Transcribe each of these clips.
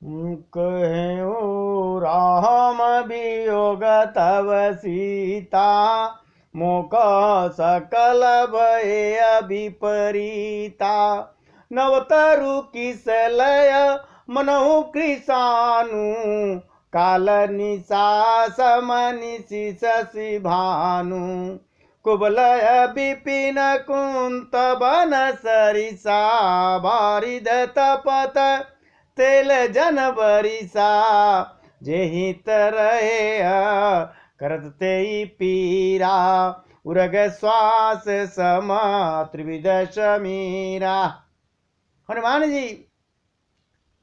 कहे ओ राम वियोग तव सीता, मोक सकल भय विपरीता। नवतरु किसलय मनहु कृषानु, काल निशा समनिशि शशि भानु। कुबलय विपिन कुंत बन सरिसा, बारिद तपत तेल जन बरिसा। जेहि तरहे करत तेई पीरा, उरग श्वास सम त्रिविध समीरा। हनुमान जी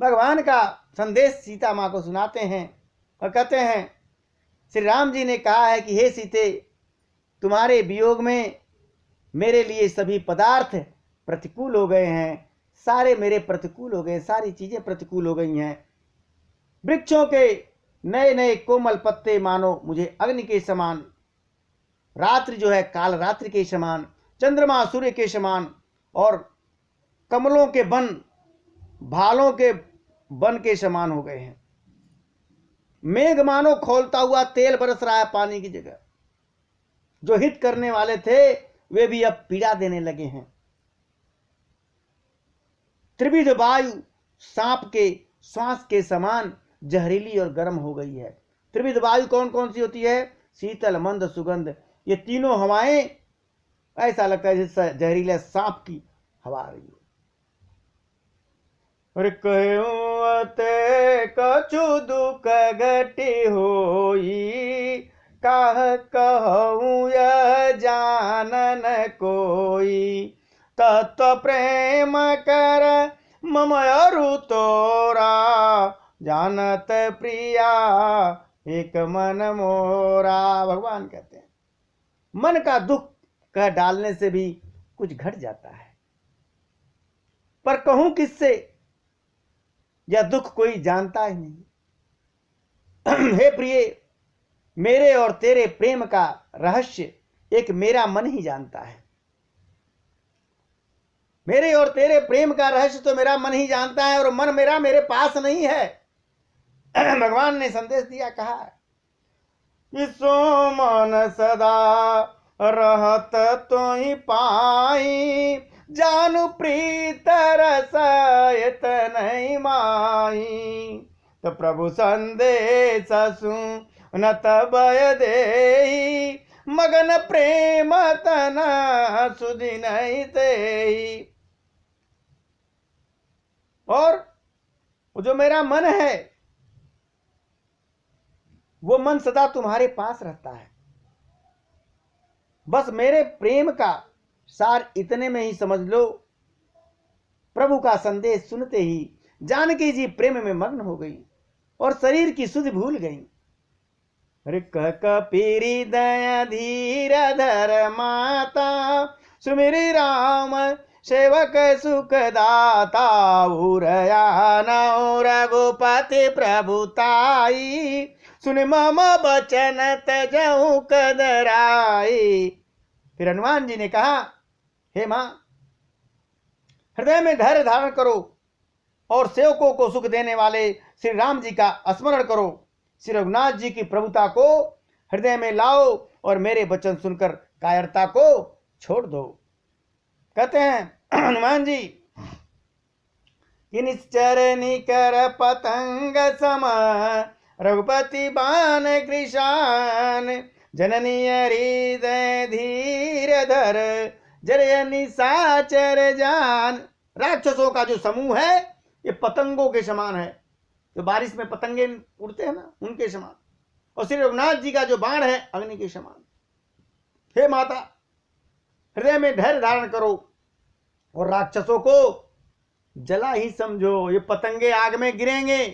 भगवान का संदेश सीता माँ को सुनाते हैं और कहते हैं, श्री राम जी ने कहा है कि हे सीते, तुम्हारे वियोग में मेरे लिए सभी पदार्थ प्रतिकूल हो गए हैं, सारे मेरे प्रतिकूल हो गए, सारी चीजें प्रतिकूल हो गई हैं। वृक्षों के नए नए कोमल पत्ते मानो मुझे अग्नि के समान, रात्रि जो है काल रात्रि के समान, चंद्रमा सूर्य के समान, और कमलों के वन भालों के वन के समान हो गए हैं। मेघ मानो खोलता हुआ तेल बरस रहा है पानी की जगह। जो हित करने वाले थे वे भी अब पीड़ा देने लगे हैं। त्रिविध वायु सांप के श्वास के समान जहरीली और गर्म हो गई है। त्रिविध वायु कौन कौन सी होती है? शीतल मंद सुगंध। ये तीनों हवाएं ऐसा लगता है जैसे जहरीले सांप की हवा आ रही है। और कहते कछु दुख घटी होई, काह कहूँ यह जानन कोई। तत्व प्रेम कर मम अरु तोरा, जानत प्रिया एक मन मोरा। भगवान कहते हैं मन का दुख कह डालने से भी कुछ घट जाता है, पर कहूं किससे, यह दुख कोई जानता ही नहीं। हे प्रिय, मेरे और तेरे प्रेम का रहस्य एक मेरा मन ही जानता है। मेरे और तेरे प्रेम का रहस्य तो मेरा मन ही जानता है, और मन मेरा मेरे पास नहीं है। भगवान ने संदेश दिया, कहा कि सो मन सदा रहत तो ही पाई, जानु प्रीत रसयत नहीं माई। तो प्रभु संदेश सुनत भय देहि, मगन प्रेम तन सुधि नहीं तेहि। और जो मेरा मन है वो मन सदा तुम्हारे पास रहता है। बस मेरे प्रेम का सार इतने में ही समझ लो। प्रभु का संदेश सुनते ही जानकी जी प्रेम में मग्न हो गई और शरीर की सुध भूल गई। अरे कपीरी दया धीर धर माता, सुमिरी राम सेवक सुख दाता। उरया नौ रघुपति प्रभुताई, सुन मम बचन तजहु कदराई। फिर हनुमान जी ने कहा, हे मां, हृदय में धैर्य धारण करो और सेवकों को सुख देने वाले श्री राम जी का स्मरण करो। श्री रघुनाथ जी की प्रभुता को हृदय में लाओ और मेरे वचन सुनकर कायरता को छोड़ दो। कहते हैं हनुमान जी, कि निश्चर निकर पतंग सम, रघुपति बाण कृशान। जननी हृदय धीर धर, जर निशाचर जान। राक्षसों का जो समूह है ये पतंगों के समान है, जो बारिश में पतंगे उड़ते हैं ना, उनके समान। और श्री रघुनाथ जी का जो बाण है अग्नि के समान। हे माता, हृदय में धैर्य धारण करो और राक्षसों को जला ही समझो। ये पतंगे आग में गिरेंगे।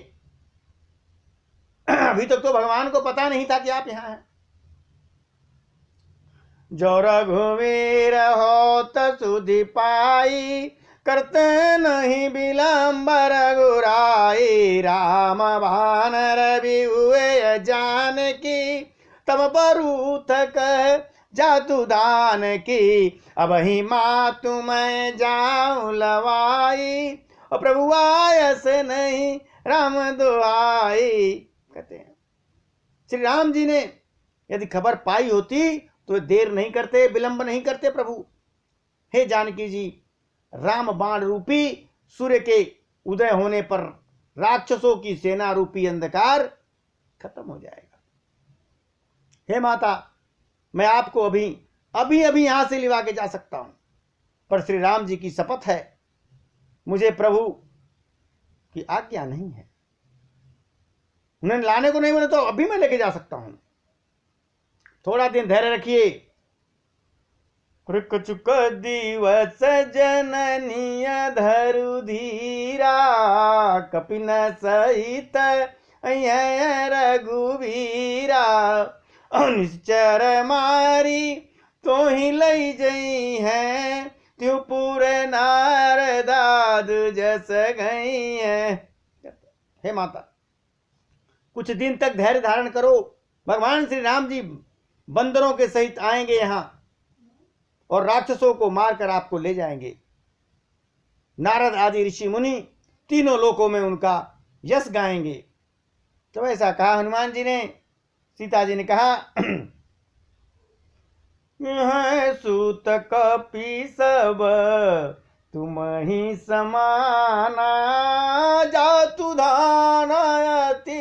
अभी तक तो भगवान को पता नहीं था कि आप यहां हैं। जो रघुवीर होत सुधि पाई, करते नहीं विलंब रघुराई। राम भानर भी हुए जान की, तब बरूथ कह जातु दान की। अब ही मातु मैं जाऊं लवाई, और प्रभु आयस नहीं राम दुहाई। कहते हैं श्री राम जी ने यदि खबर पाई होती तो देर नहीं करते, विलंब नहीं करते प्रभु। हे जानकी जी, राम बाण रूपी सूर्य के उदय होने पर राक्षसों की सेना रूपी अंधकार खत्म हो जाएगा। हे माता, मैं आपको अभी अभी अभी यहां से लिवा के जा सकता हूं, पर श्री राम जी की शपथ है, मुझे प्रभु की आज्ञा नहीं है। उन्हें लाने को नहीं बोले तो अभी मैं लेके जा सकता हूं, थोड़ा दिन धैर्य रखिए। कृकचुक दिवस जननीय धरु धीरा, कपिन सहित रघुवीरा। निश्चर मारी तो ही लई जई है, त्योपुर नारदाद जस गई है। हे माता, कुछ दिन तक धैर्य धारण करो। भगवान श्री राम जी बंदरों के सहित आएंगे यहां और राक्षसों को मारकर आपको ले जाएंगे। नारद आदि ऋषि मुनि तीनों लोकों में उनका यश गाएंगे। तो ऐसा कहा हनुमान जी ने। सीता जी ने कहा सूत कपि सब तुम ही समाना, जातु धानयति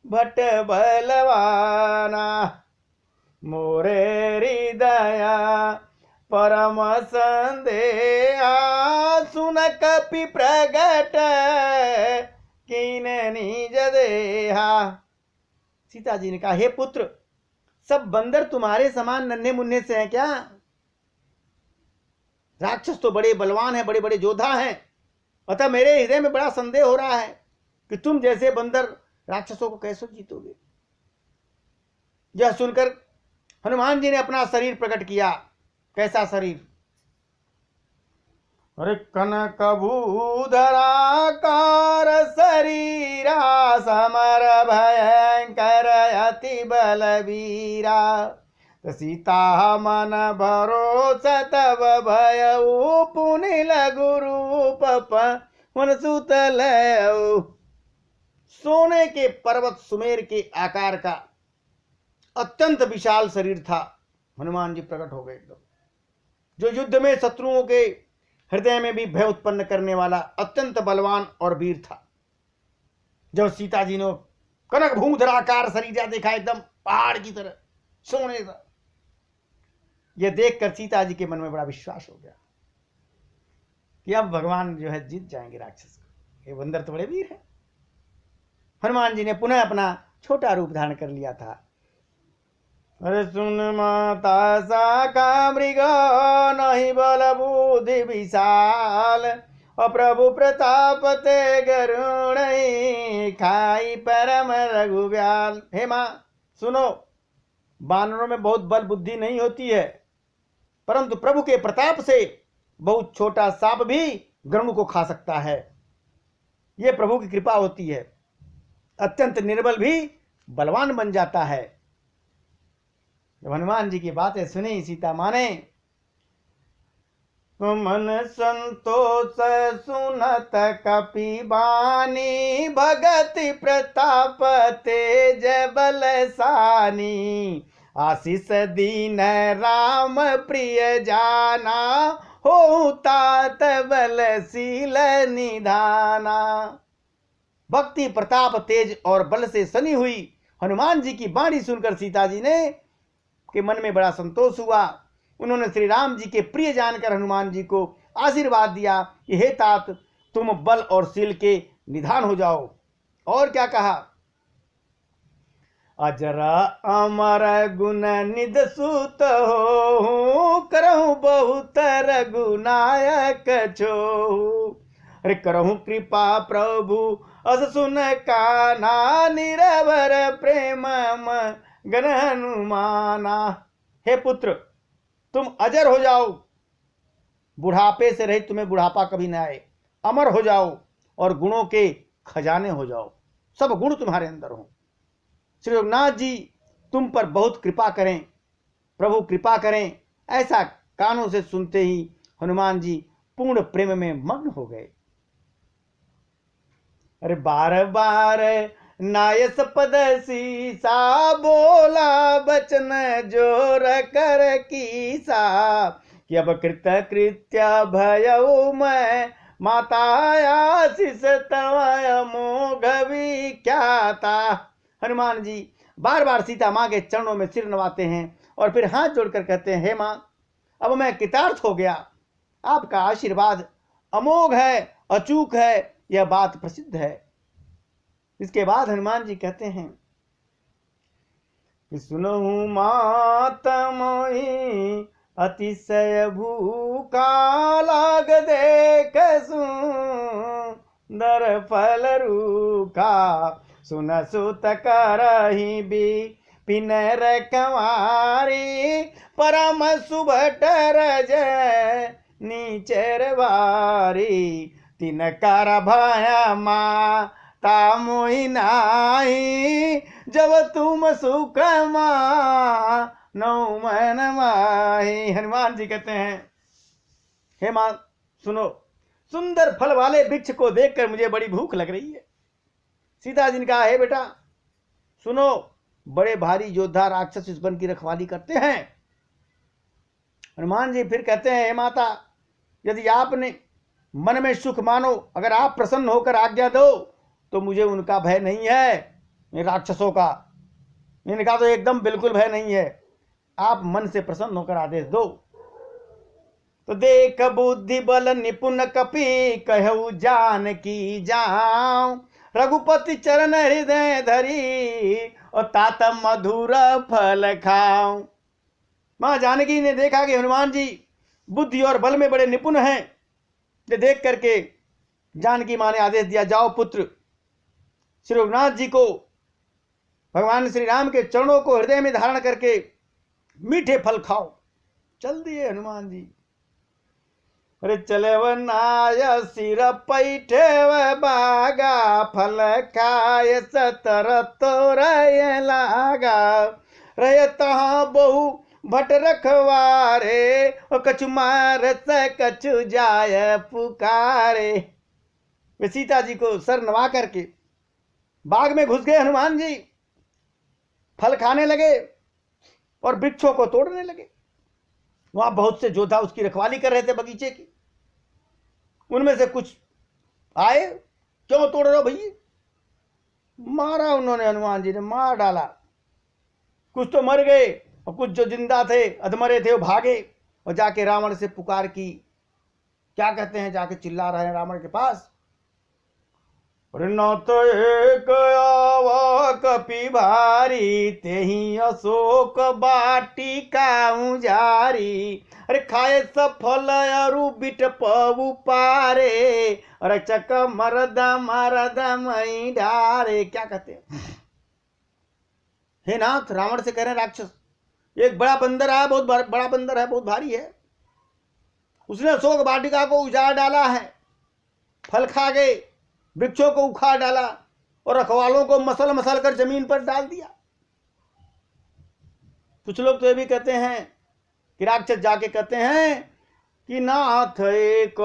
भट बलवाना। मोरे हृदया परम संदेहा, सुन कपि प्रगट कीन निज देहा। सीता जी ने कहा, हे पुत्र, सब बंदर तुम्हारे समान नन्हे मुन्ने से हैं क्या? राक्षस तो बड़े बलवान हैं, बड़े बड़े योद्धा हैं। अतः मेरे हृदय में बड़ा संदेह हो रहा है कि तुम जैसे बंदर राक्षसों को कैसे जीतोगे। यह सुनकर हनुमान जी ने अपना शरीर प्रकट किया। कैसा शरीर? अरे कनकभूधराकार शरीरा, समर भयंकर अति बलवीरा। सीता मन भरोसा तब भयउ, पुनि लघु रूप पवन सुत लयउ। सोने के पर्वत सुमेर के आकार का अत्यंत विशाल शरीर था। हनुमान जी प्रकट हो गए एकदम, जो युद्ध में शत्रुओं के हृदय में भी भय उत्पन्न करने वाला अत्यंत बलवान और वीर था। जब सीता जी ने कनक भूधराकार शरीर देखा, एकदम पहाड़ की तरह सोने का, यह देखकर सीता जी के मन में बड़ा विश्वास हो गया कि अब भगवान जो है जीत जाएंगे राक्षस को। ये बंदर तो बड़े वीर हैं। हनुमान जी ने पुनः अपना छोटा रूप धारण कर लिया था। अरे सुन माता साका मृग, नहीं बल बुद्धि विशाल। प्रभु प्रताप ते गरुण, खाई परम रघुव्याल। हे मां सुनो, बानरों में बहुत बल बुद्धि नहीं होती है, परंतु प्रभु के प्रताप से बहुत छोटा सांप भी गरुड़ को खा सकता है। यह प्रभु की कृपा होती है। अत्यंत निर्बल भी बलवान बन जाता है। जब हनुमान जी की बातें सुनी सीता माँ ने, तो मन संतोष सुनत कपि बानी, भगति प्रताप तेज बलसानी। आशीष दीन राम प्रिय जाना, हो तात बलशील निधाना। भक्ति प्रताप तेज और बल से सनी हुई हनुमान जी की वाणी सुनकर सीता जी ने के मन में बड़ा संतोष हुआ। उन्होंने श्री राम जी के प्रिय जानकर हनुमान जी को आशीर्वाद दिया कि हे तात, तुम बल और शील के निधान हो जाओ। और क्या कहा? अजरा अमर गुण निध सुत हो, करहु बहुत रघुनायक छो। अरे करहु कृपा प्रभु अस सुन काना, निरवर प्रेम गण हनुमाना। हे पुत्र, तुम अजर हो जाओ, बुढ़ापे से रहित तुम्हें बुढ़ापा कभी न आए। अमर हो जाओ और गुणों के खजाने हो जाओ, सब गुण तुम्हारे अंदर हो। श्री रघुनाथ जी तुम पर बहुत कृपा करें, प्रभु कृपा करें। ऐसा कानों से सुनते ही हनुमान जी पूर्ण प्रेम में मग्न हो गए। अरे बार बार नायस पद सीसा बोला बचन जोर कर कीसा कि अब कृत कृत्य भयऊ मैं माता आशीष तवय मोघ विख्याता। हनुमान जी बार बार सीता माँ के चरणों में सिर नवाते हैं और फिर हाथ जोड़कर कहते हैं, हे माँ अब मैं कृतार्थ हो गया, आपका आशीर्वाद अमोघ है, अचूक है, यह बात प्रसिद्ध है। इसके बाद हनुमान जी कहते हैं कि सुनहु मात मोहि अतिशय भूखा लाग देख सुंदर फल रूखा सुन सुत करहि पिनर कंवारी परम सुभट रज नीचर वारी तिन कर भय माता मोहि नाहि जब तुम सुख नौ मन माही। हनुमान जी कहते हैं, हे मां सुनो, सुंदर फल वाले वृक्ष को देखकर मुझे बड़ी भूख लग रही है। सीता जी ने कहा, हे बेटा सुनो, बड़े भारी योद्धा राक्षस इस वन की रखवाली करते हैं। हनुमान जी फिर कहते हैं, हे माता यदि आपने मन में सुख मानो, अगर आप प्रसन्न होकर आज्ञा दो तो मुझे उनका भय नहीं है, राक्षसों का, इनका तो एकदम बिल्कुल भय नहीं है। आप मन से प्रसन्न होकर आदेश दो। तो देख बुद्धि बल निपुण कपि कहु जान की जाऊं रघुपति चरण हृदय धरी और तात मधुर फल खाऊं। मां जानकी ने देखा कि हनुमान जी बुद्धि और बल में बड़े निपुण हैं। ये देख करके जानकी मां ने आदेश दिया, जाओ पुत्र श्री रघुनाथ जी को, भगवान श्री राम के चरणों को हृदय में धारण करके मीठे फल खाओ। चल दिए हनुमान जी। अरे चलव नाय सिर पैठे बागा फल खाय सतर तोरय लागा रह तहाँ बहु भट रखवारे और कछु मार स कछु जाय पुकारे। वे सीता जी को सर नवा करके बाग में घुस गए। हनुमान जी फल खाने लगे और वृक्षों को तोड़ने लगे। वहां बहुत से योद्धा उसकी रखवाली कर रहे थे बगीचे की। उनमें से कुछ आए, क्यों तोड़ रहे हो भैया? मारा उन्होंने, हनुमान जी ने मार डाला। कुछ तो मर गए और कुछ जो जिंदा थे, अधमरे थे, वो भागे और जाके रावण से पुकार की। क्या कहते हैं, जाके चिल्ला रहे हैं रावण के पास, न तो एक आवा कपि भारी तेहि अशोक बाटिका उजारी अरे खाए सब फल अरु बिट पवु पारे अरे चक मरद मरद मई डारे। क्या कहते हैं? हे नाथ, रावण से कह रहे राक्षस, एक बड़ा बंदर है, बहुत बड़ा बंदर है, बहुत भारी है, उसने अशोक बाटिका को उजाड़ डाला है, फल खा गए, वृक्षों को उखाड़ डाला और रखवालों को मसल मसल कर जमीन पर डाल दिया। कुछ लोग तो ये भी कहते हैं कि राक्षस जाके कहते हैं कि नाथ एक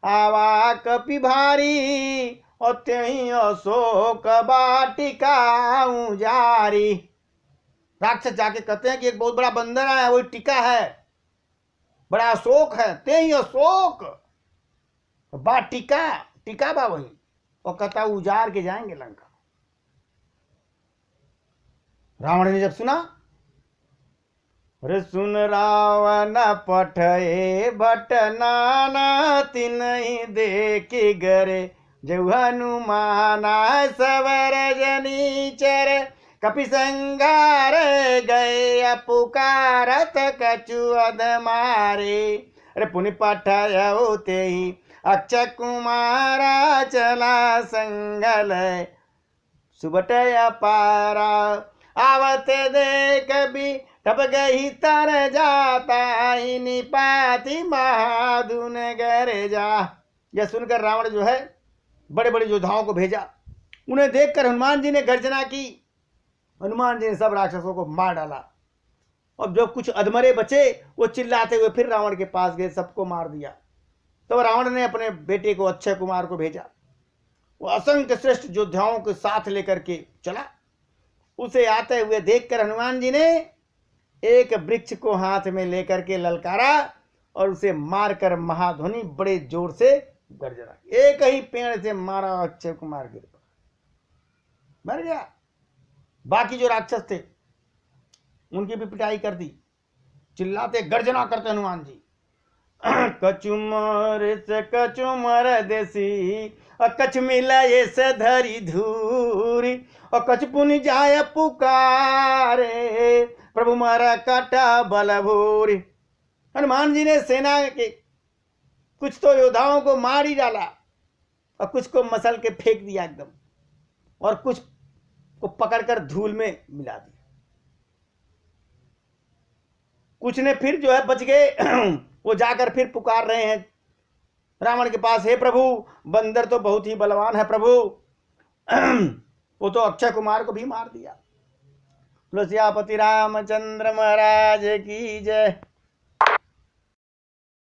आवा कपि भारी और तेहि अशोक बाटिका उजारी। राक्षस जाके कहते हैं कि एक बहुत बड़ा बंदर है, वही टिका है, बड़ा अशोक है, तेहि अशोक बाटिका, टिका बा वही, और कहता उजाड़ के जाएंगे लंका। रावण ने जब सुना, अरे सुन रावण पठए भट नाना तिनहि देखि गरे जौ हनुमाना सवर जनीचर कपि संगार गए पुकारत कछु अध मारे अरे पुनि पठयउ तेहि अक्षय कुमारा चला संगल सुबटया पारा आवते देख भी टप गई तर जाता निपाति महादुन गर जा। यह सुनकर रावण जो है बड़े बड़े योद्धाओं को भेजा। उन्हें देखकर हनुमान जी ने गर्जना की। हनुमान जी ने सब राक्षसों को मार डाला और जो कुछ अधमरे बचे वो चिल्लाते हुए फिर रावण के पास गए, सबको मार दिया। तो रावण ने अपने बेटे को अक्षय कुमार को भेजा। वो असंख्य श्रेष्ठ योद्धाओं के साथ लेकर के चला। उसे आते हुए देखकर हनुमान जी ने एक वृक्ष को हाथ में लेकर के ललकारा और उसे मारकर महाध्वनि बड़े जोर से गर्जना, एक ही पेड़ से मारा, अक्षय कुमार गिर पड़ा, मर गया। बाकी जो राक्षस थे उनकी भी पिटाई कर दी। चिल्लाते गर्जना करते हनुमान जी, कचुमर से कचुमर देसी कछ मिला ये से धरी धूरी और कछ पुनि जाय पुकारे प्रभु मारा काटा बल भूरी। हनुमान जी ने सेना के कुछ तो योद्धाओं को मार ही डाला और कुछ को मसल के फेंक दिया एकदम, और कुछ को पकड़कर धूल में मिला दिया। कुछ ने फिर जो है बच गए, वो जाकर फिर पुकार रहे हैं रावण के पास, हे प्रभु बंदर तो बहुत ही बलवान है प्रभु, वो तो अक्षय कुमार को भी मार दिया। तुलसियापति रामचंद्र महाराज की जय।